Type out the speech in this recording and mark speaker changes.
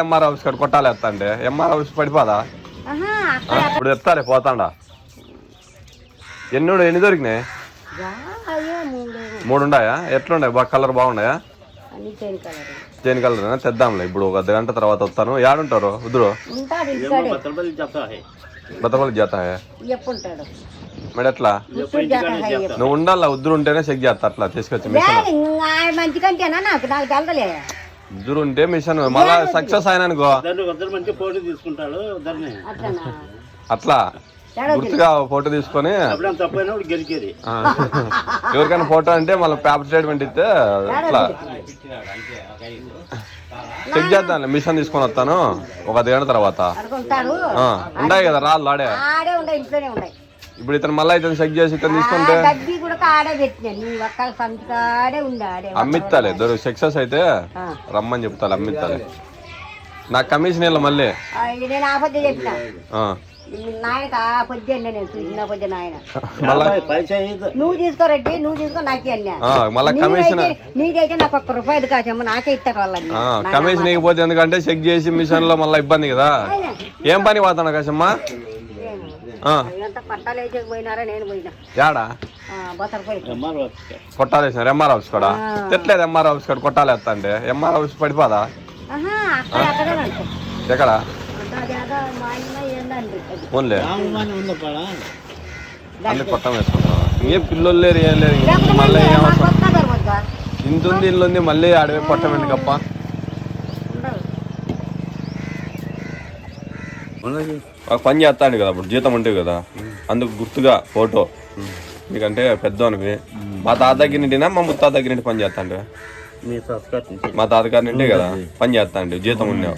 Speaker 1: MR house కాడ కొట్టాలి ఎత్తండి ఎంఆర్ హౌస్ పడిపోదా ఇప్పుడు ఎత్తాలి పోతాడా ఎన్ని దొరికినాయి 3 ఉన్నాయా ఎట్లున్నాయి బాగా కలర్ బాగున్నాయా చేను కలర్ తెద్దాంలే ఇప్పుడు 1 గంట తర్వాత వస్తాను ఏడుంటారు ఉదురు బతపల్లి జాతా మరి ఎట్లా నువ్వు ఉండాలా ఉద్దురు ఉంటేనే చెక్ చేస్తా అట్లా తీసుకొచ్చి ఉద్దురు ఉంటే మిషన్ మళ్ళా సక్సెస్ అయినా అనుకో అట్లా గుర్తుగా ఫోటో తీసుకొని ఎవరికైనా ఫోటో అంటే మళ్ళీ పేపర్ స్టేట్మెంట్ ఇస్తే అట్లా చెక్ చేద్దాం మిషన్ తీసుకొని వస్తాను 1 గంట తర్వాత ఉన్నాయి కదా రాళ్ళు ఆడే ఇప్పుడు ఇతను మళ్ళీ ఇతను చెక్ చేసి ఇతను తీసుకుంటే అమ్మిత్తాలే సక్సెస్ అయితే రమ్మని చెప్తాను అమ్మిత్తాలే నాకు కమిషన్ ఇలా మళ్ళీ
Speaker 2: నువ్వు తీసుకోరెడ్డి నువ్వు తీసుకో నాకే
Speaker 1: మళ్ళీ కమిషన్
Speaker 2: నీకైతే నాకు 1 రూపాయి కాచమ్మ నాకే ఇస్తాడు వాళ్ళని
Speaker 1: కమిషన్ ఇకపోతే ఎందుకంటే చెక్ చేసి మిషన్ లో మళ్ళీ ఇబ్బంది కదా ఏం పని పోతాను కాశమ్మ
Speaker 2: పట్టాలు వేసేకపోయినారా నేను పోయినా
Speaker 1: యాడా కొట్టాలేసినారు ఎంఆర్ హౌస్ కూడా తెట్లేదు ఎంఆర్ హౌస్ కూడా కొట్టాలి ఎత్తండి ఎంఆర్ హౌస్ పడిపోదా ఎక్కడ ఓన్లే అన్ని కొట్టం వేసుకుంటా ఏ పిల్లలు లేరు ఏం లేదు మళ్ళీ ఇంత ఉంది ఇల్లు ఉంది మళ్ళీ అడవి కొట్టం ఎందుకప్ప పని చేస్తాడు కదా అప్పుడు జీతం ఉంటుంది కదా అందుకు గుర్తుగా ఫోటో ఎందుకంటే పెద్దోనివి మా తాత దగ్గర నుండినా మా ముత్తాత దగ్గర నుండి పని చేస్తాండి మా తాతగారి నుండి కదా పని చేస్తాండి జీతం ఉండేవా